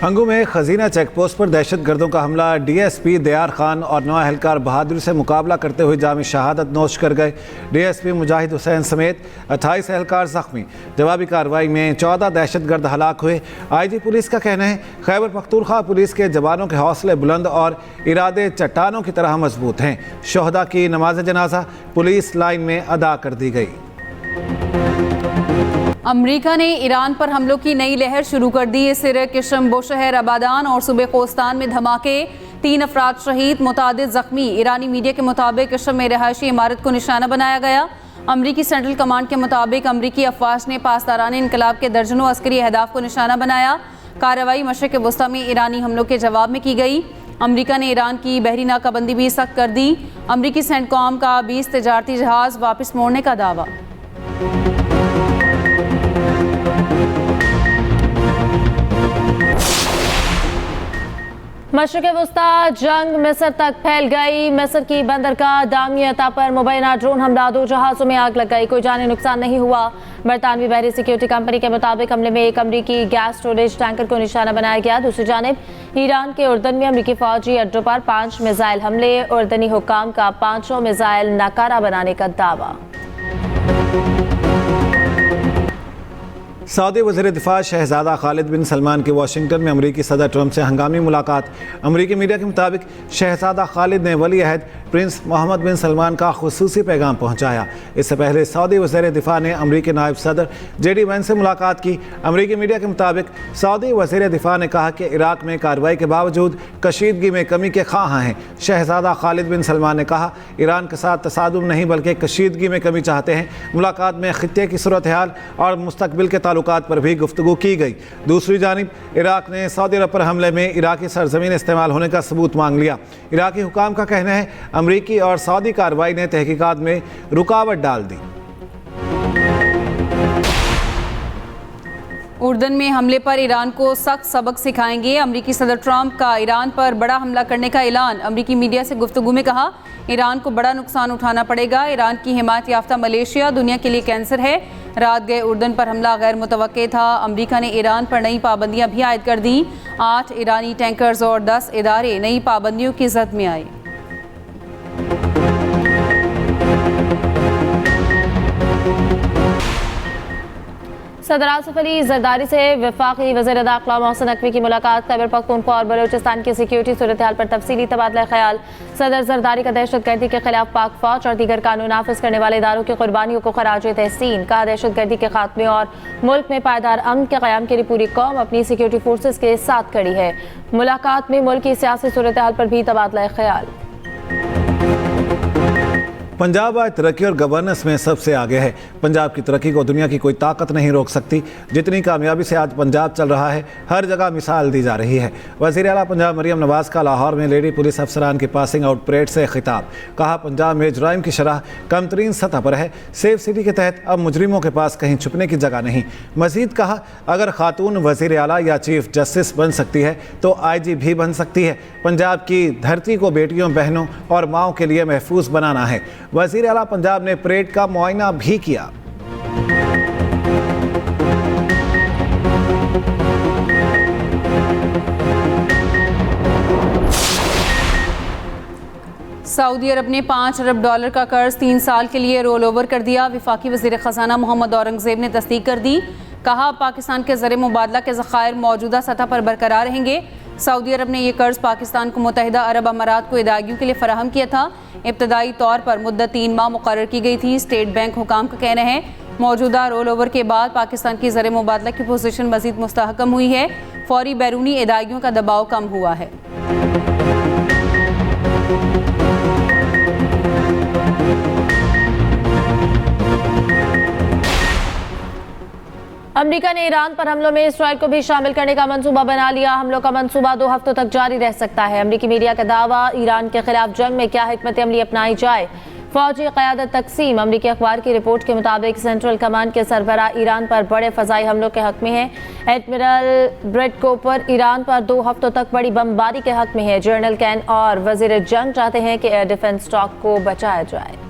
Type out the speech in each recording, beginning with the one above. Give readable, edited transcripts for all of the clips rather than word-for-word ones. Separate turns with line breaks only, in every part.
हंगू में खजीना चेकपोस्ट पर दहशतगर्दों का हमला। डीएसपी दयार खान और 9 एहलकार बहादुरी से मुकाबला करते हुए जाम शहादत नोश कर गए। डीएसपी मुजाहिद हुसैन समेत 28 एहलकार जख्मी। जवाबी कार्रवाई में 14 दहशतगर्द हलाक हुए। आईजी पुलिस का कहना है खैबर पख्तूनख्वा पुलिस के जवानों के हौसले बुलंद और इरादे चट्टानों की तरह मजबूत हैं। शोहदा की नमाज जनाजा पुलिस लाइन में अदा कर दी गई।
अमरीका ने ईरान पर हमलों की नई लहर शुरू कर दी। सिर किशम बोशहर अबादान और सूबे खोस्तान में धमाके, 3 अफराद शहीद, मुतादिद जख्मी। ईरानी मीडिया के मुताबिक किशम में रहायशी इमारत को निशाना बनाया गया। अमरीकी सेंट्रल कमांड के मुताबिक अमरीकी अफवाज ने पासदारान इनकलाब के दर्जनों अस्करी अहदाफ को निशाना बनाया। कार्रवाई मशरिक़ वस्ता में ईरानी हमलों के जवाब में की गई। अमरीका ने ईरान की बहरी नाकाबंदी भी सख्त कर दी। अमरीकी सेंटकॉम का 20 तजारती जहाज वापस मोड़ने का दावा।
मशरिक़ वस्ता जंग मिस्र तक फैल गई। मिस्र की बंदरगाह दामियता पर मुबैना ड्रोन हमला, 2 जहाज़ों में आग लग गई। कोई जानी नुकसान नहीं हुआ। बरतानवी बहरी सिक्योरिटी कंपनी के मुताबिक हमले में एक अमरीकी गैस स्टोरेज टैंकर को निशाना बनाया गया। दूसरी जानिब ईरान के उर्दन में अमरीकी फौजी अड्डों पर 5 मिसाइल हमले। उर्दनी हुक्काम का 5 मिसाइल नाकारा बनाने का दावा।
सऊदी वज़ीर दिफा शहजादा खालिद बिन सलमान की वाशिंगटन में अमरीकी सदर ट्रंप से हंगामी मुलाकात। अमरीकी मीडिया के मुताबिक शहजादा खालिद ने वली अहद प्रिंस मोहम्मद बिन सलमान का खुसूसी पैगाम पहुंचाया। इससे पहले सऊदी वज़ीर दिफा ने अमरीकी नायब सदर जेडी वैंस से मुलाकात की। अमरीकी मीडिया के मुताबिक सऊदी वज़ीर दिफा ने कहा कि इराक में कार्रवाई के बावजूद कशीदगी में कमी के ख्वाह हैं। शहजादा खालिद बिन सलमान ने कहा ईरान के साथ तसादुम नहीं बल्कि कशीदगी में कमी चाहते हैं। मुलाकात में खित्ते की सूरत हाल और मुस्तकबिल के ताल्लुकात पर भी गुफ्तगू की गई। दूसरी जानिब इराक ने सऊदी अरब पर हमले में इराकी सरजमीन इस्तेमाल होने का सबूत मांग लिया। इराकी हुकाम का कहना है अमरीकी और सऊदी कार्रवाई ने तहकीकात में रुकावट डाल दी।
उर्दन में हमले पर ईरान को सख्त सबक सिखाएंगे। अमरीकी सदर ट्रंप का ईरान पर बड़ा हमला करने का ऐलान। अमरीकी मीडिया से गुफ्तगू में कहा ईरान को बड़ा नुकसान उठाना पड़ेगा। ईरान की हिमायत याफ्ता मलेशिया दुनिया के लिए कैंसर है। रात गए उर्दन पर हमला गैर मुतवक्के था। अमरीका ने ईरान पर नई पाबंदियां भी आयद कर दी। 8 ईरानी टैंकर्स और 10 इदारे नई पाबंदियों की जद में आए।
सदर आसिफ अली जरदारी से वफाकी वज़ीर दाखिला मोहसिन नकवी की मुलाकात। खैबर पख्तूनख्वा और बलूचिस्तान की सिक्योरिटी सूरत हाल पर तफसीली तबादला ख्याल। सदर जरदारी का दहशतगर्दी के खिलाफ पाक फौज और दीगर कानून नाफिज करने वाले इदारों की कुर्बानियों को खराज तहसीन। कहा दहशतगर्दी के खात्मे और मुल्क में पायदार अमन के क़याम के लिए पूरी कौम अपनी सिक्योरिटी फोर्सेज के साथ खड़ी है। मुलाकात में मुल्क की सियासी सूरत हाल पर भी तबादला ख्याल।
पंजाब आज तरक्की और गवर्नेंस में सबसे आगे है। पंजाब की तरक्की को दुनिया की कोई ताकत नहीं रोक सकती। जितनी कामयाबी से आज पंजाब चल रहा है हर जगह मिसाल दी जा रही है। वज़ीर आला पंजाब मरियम नवाज़ का लाहौर में लेडी पुलिस अफसरान की पासिंग आउट परेड से खिताब। कहा पंजाब में जुराइम की शरह कम तरीन सतह पर है। सेफ सिटी के तहत अब मुजरिमों के पास कहीं छुपने की जगह नहीं। मजीद कहा अगर खातून वज़ीर आला या चीफ जस्टिस बन सकती है तो IG भी बन सकती है। पंजाब की धरती को बेटियों, बहनों और माओं के लिए महफूज बनाना है। वज़ीर आला पंजाब ने परेड का मुआयना भी किया।
सऊदी अरब ने $5 अरब का कर्ज 3 साल के लिए रोल ओवर कर दिया। वफाकी वज़ीर ख़जाना मोहम्मद औरंगज़ेब ने तस्दीक कर दी। कहा पाकिस्तान के ज़र मुबादला के ज़खायर मौजूदा सतह पर बरकरार रहेंगे। सऊदी अरब ने यह कर्ज पाकिस्तान को मुत्तहिदा अरब अमारात को अदायगियों के लिए फराहम किया था। इब्तदाई तौर पर मुद्दत 3 माह मुकर्रर की गई थी। स्टेट बैंक हुकाम का कहना है मौजूदा रोल ओवर के बाद पाकिस्तान की ज़र मुबादला की पोजीशन मज़ीद मुस्तहकम हुई है। फौरी बैरूनी अदायगियों का दबाव कम हुआ है।
अमरीका ने ईरान पर हमलों में इसराइल को भी शामिल करने का मंसूबा बना लिया। हमलों का मंसूबा 2 हफ्तों तक जारी रह सकता है। अमरीकी मीडिया का दावा ईरान के खिलाफ जंग में क्या हिकमत अमली अपनाई जाए। फौजी क़यादत तकसीम। अमरीकी अखबार की रिपोर्ट के मुताबिक सेंट्रल कमांड के सरबराह ईरान पर बड़े फ़ज़ाई हमलों के हक़ में है। एडमिरल ब्रेट कोपर ईरान पर 2 हफ्तों तक बड़ी बमबारी के हक़ में है। जनरल कैन और वज़ीर जंग चाहते हैं कि एयर डिफेंस स्टॉक को बचाया जाए।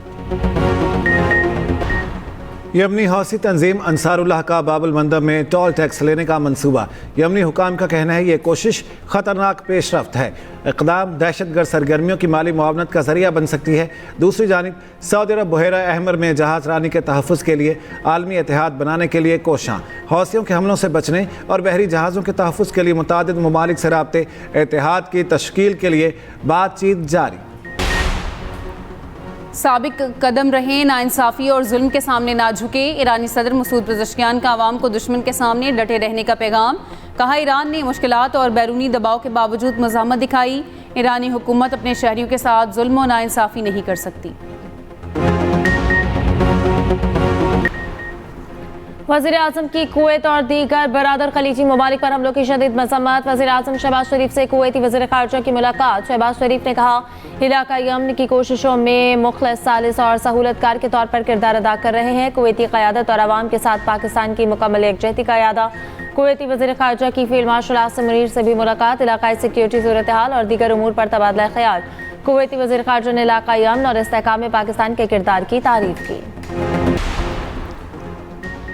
यमनी हौसी तंजीम अंसारुल्लाह का बाबुल मंदब में टोल टैक्स लेने का मंसूबा। यमनी हुकाम का कहना है ये कोशिश ख़तरनाक पेशरफ्त है। इक़दाम दहशतगर्द सरगर्मियों की माली मुआवनत का ज़रिया बन सकती है। दूसरी जानिब सऊदी अरब बहरा अहमर में जहाज़ रानी के तहफ़्फ़ुज़ के लिए आलमी इत्तेहाद बनाने के लिए कोशां। हौसियों के हमलों से बचने और बहरी जहाज़ों के तहफ़्फ़ुज़ के लिए मुतादिद ममालिक से राब्ते इत्तेहाद की तश्कील के लिए बातचीत जारी।
साबिक कदम रहे, नाइंसाफ़ी और जुल्म के सामने ना झुके। ईरानी सदर मसूद पेज़ेश्कियान का आवाम को दुश्मन के सामने डटे रहने का पैगाम। कहा ईरान ने मुश्किलात और बैरूनी दबाव के बावजूद मज़ाहमत दिखाई। ईरानी हुकूमत अपने शहरियों के साथ जुल्म और नाइंसाफ़ी नहीं कर सकती।
वज़ीर आज़म की कुवैत और दीगर बरादर खलीजी ममालिक पर हमलों की शदीद मज़म्मत। वज़ीर आज़म शहबाज शरीफ से कुवैती वज़ीर ख़ारजा की मुलाकात। शहबाज शरीफ ने कहा इलाक़ाई अमन की कोशिशों में मुख़लिस, सालिस और सहूलतकार के तौर पर किरदार अदा कर रहे हैं। कुवैती क़यादत और आवाम के साथ पाकिस्तान की मुकम्मल एकजहती का यादा। कुवैती वज़ीर ख़ारजा की फ़ील्ड मार्शल आसिम मुनीर से भी मुलाकात। इलाक़ाई सिक्योरिटी सूरत हाल और दीगर उमूर पर तबादला ख़याल। कुवैती वज़ीर ख़ारजा ने इलाक़ाई अमन और इस्तेहकाम में पाकिस्तान के किरदार की तारीफ़ की।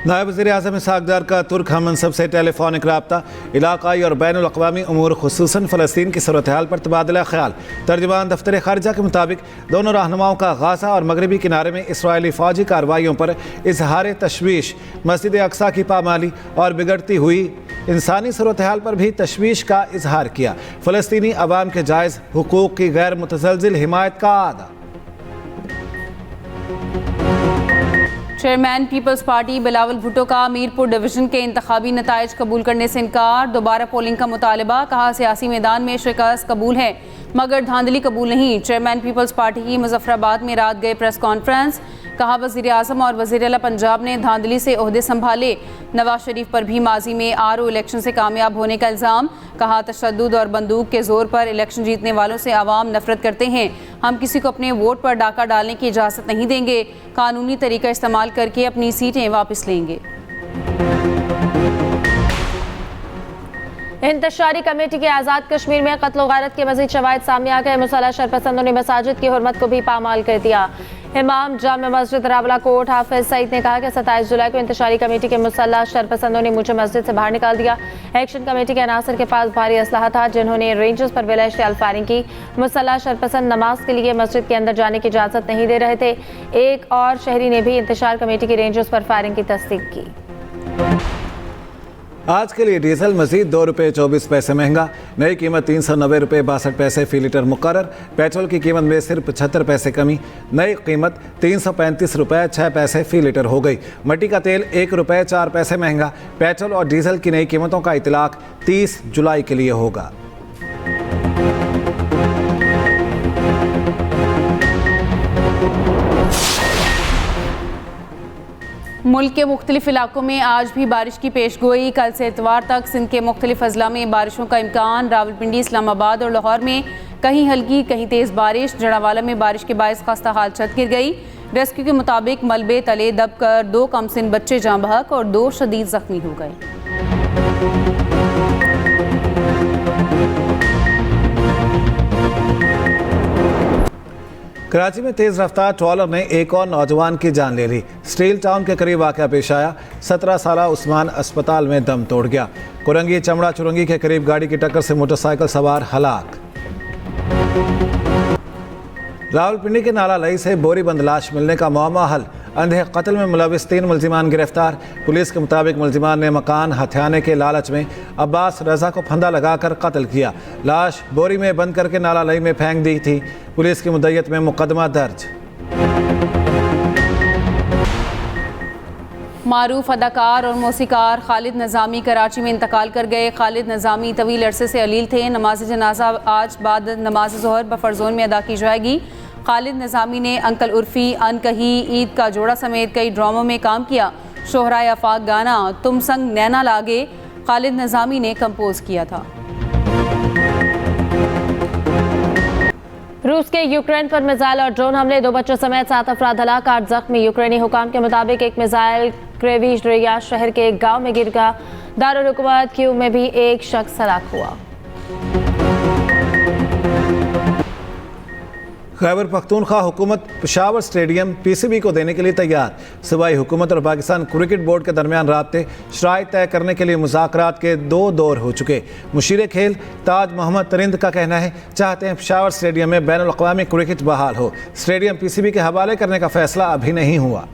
नायब वज़ीर आज़म इसहाक़ डार का तुर्क हम मनसब से टेलीफोनिक रब्ता। इलाक़ाई और बैनुल अक़वामी उमूर खुसूसन फ़लस्तीन की सूरत हाल पर तबादला ख़याल। तर्जुमान दफ्तर ख़ारजा के मुताबिक दोनों रहनुमाओं का गाज़ा और मगरबी किनारे में इसराइली फ़ौजी कार्रवाइयों पर इजहार तशवीश, मस्जिद अक़सा की पामाली और बिगड़ती हुई इंसानी सूरत हाल पर भी तशवीश का इजहार किया। फ़लस्तीनी अवाम के जायज़ हुकूक़ की गैर मुतज़लज़िल हिमायत का आदा।
Chairman Peoples Party Bilawal Bhutto का मीरपुर डिवीज़न के इंतखाबी नताइज कबूल करने से इनकार। दोबारा पोलिंग का मुतालबा। कहा सियासी मैदान में शिकस्त कबूल है मगर धांधली कबूल नहीं। चेयरमैन पीपल्स पार्टी की मुजफ्फराबाद में रात गए प्रेस कॉन्फ्रेंस। कहा वज़ीर आज़म और वज़ीर आला पंजाब ने धांधली से ओहदे संभाले। नवाज शरीफ पर भी माजी में RO इलेक्शन से कामयाब होने का इल्ज़ाम। कहा तशद्दुद और बंदूक के ज़ोर पर इलेक्शन जीतने वालों से आवाम नफरत करते हैं। हम किसी को अपने वोट पर डाका डालने की इजाज़त नहीं देंगे। कानूनी तरीका इस्तेमाल करके अपनी सीटें वापस लेंगे।
इंतशारी कमेटी के आज़ाद कश्मीर में कत्ल गारत के मज़ीद शवाहिद सामने आ गए। मुसल्लह शरपसंदों ने मसाजिद की हुर्मत को भी पामाल कर दिया। इमाम जामे मस्जिद रावला कोट हाफिज सईद ने कहा कि 27 जुलाई को इंतशारी कमेटी के मुसल्लह शरपसंदों ने मुझे मस्जिद से बाहर निकाल दिया। एक्शन कमेटी के अनासर के पास भारी असलहा था जिन्होंने रेंजर्स पर बिला इश्तियाल फायरिंग की। मुसल्लह शरपसंद नमाज के लिए मस्जिद के अंदर जाने की इजाज़त नहीं दे रहे थे। एक और शहरी ने भी इंतशार कमेटी के रेंजर्स पर फायरिंग की तस्दीक की।
आज के लिए डीजल मजीद 2 रुपये 24 पैसे महंगा। नई कीमत 390 रुपये 62 पैसे फ़ी लीटर मुकर्रर। पेट्रोल की कीमत में सिर्फ 75 पैसे कमी। नई कीमत 335 रुपये 6 पैसे फ़ी लीटर हो गई। मट्टी का तेल 1 रुपये 4 पैसे महंगा। पेट्रोल और डीजल की नई कीमतों का इतलाक 30 जुलाई के लिए होगा।
मुल्क के मुख्तलिफ इलाकों में आज भी बारिश की पेशगोई। कल से इतवार तक सिंध के मुख्तलिफ अजला में बारिशों का इम्कान। रावलपिंडी, इस्लामाबाद और लाहौर में कहीं हल्की कहीं तेज़ बारिश। जड़ावाला में बारिश के बायस खस्ता हाल छत गिर गई। रेस्क्यू के मुताबिक मलबे तले दबकर 2 कमसिन बच्चे जाँ बहक और 2 शदीद जख्मी हो गए।
कराची में तेज़ रफ्तार ट्रॉलर ने एक और नौजवान की जान ले ली। स्टील टाउन के करीब वाक़या पेश आया। 17 साला उस्मान अस्पताल में दम तोड़ गया। कुरंगी चमड़ा चुरंगी के करीब गाड़ी की टक्कर से मोटरसाइकिल सवार हलाक। रावलपिंडी के नाला लई से बोरी बंद लाश मिलने का मौमा हल। अंधे कत्ल में मुलविस 3 मुलजिमान गिरफ्तार। पुलिस के मुताबिक मुलजिमान ने मकान हथियाने के लालच में अब्बास रजा को फंदा लगाकर कत्ल किया। लाश बोरी में बंद करके नाला लई में फेंक दी थी। पुलिस की मुद्दत में मुकदमा दर्ज।
मारूफ अदाकार और मौसीकार खालिद नज़ामी कराची में इंतकाल कर गए। खालिद नज़ामी तवील अरसे से अलील थे। नमाज जनाजा आज बाद नमाज ज़ोहर बफरजोन में अदा की जाएगी। खालिद नज़ामी ने अंकल उर्फ़ी, अनकही, ईद का जोड़ा समेत कई ड्रामों में काम किया। शोहराए आफाक गाना तुम संग नैना लागे खालिद नज़ामी ने कंपोज किया था।
रूस के यूक्रेन पर मिसाइल और ड्रोन हमले, 2 बच्चों समेत 7 अफराद हलाक, 8 जख्मी। यूक्रेनी हुकाम के मुताबिक एक मिसाइल क्रेविजरिया शहर के एक गाँव में गिर गया। दारुल हुकूमत कीव में भी एक शख्स हलाक हुआ।
खैबर पख्तूनख्वा हुकूमत पेशावर स्टेडियम पीसीबी को देने के लिए तैयार। सूबाई हुकूमत और पाकिस्तान क्रिकेट बोर्ड के दरमियान राब्ते शराइत तय करने के लिए मुज़ाकरात के 2 दौर हो चुके। मुशीर खेल ताज मोहम्मद तरिंद का कहना है चाहते हैं पेशावर स्टेडियम में बैनुल अक़वामी क्रिकेट बहाल हो। स्टेडियम पीसीबी के हवाले करने का फैसला अभी नहीं हुआ।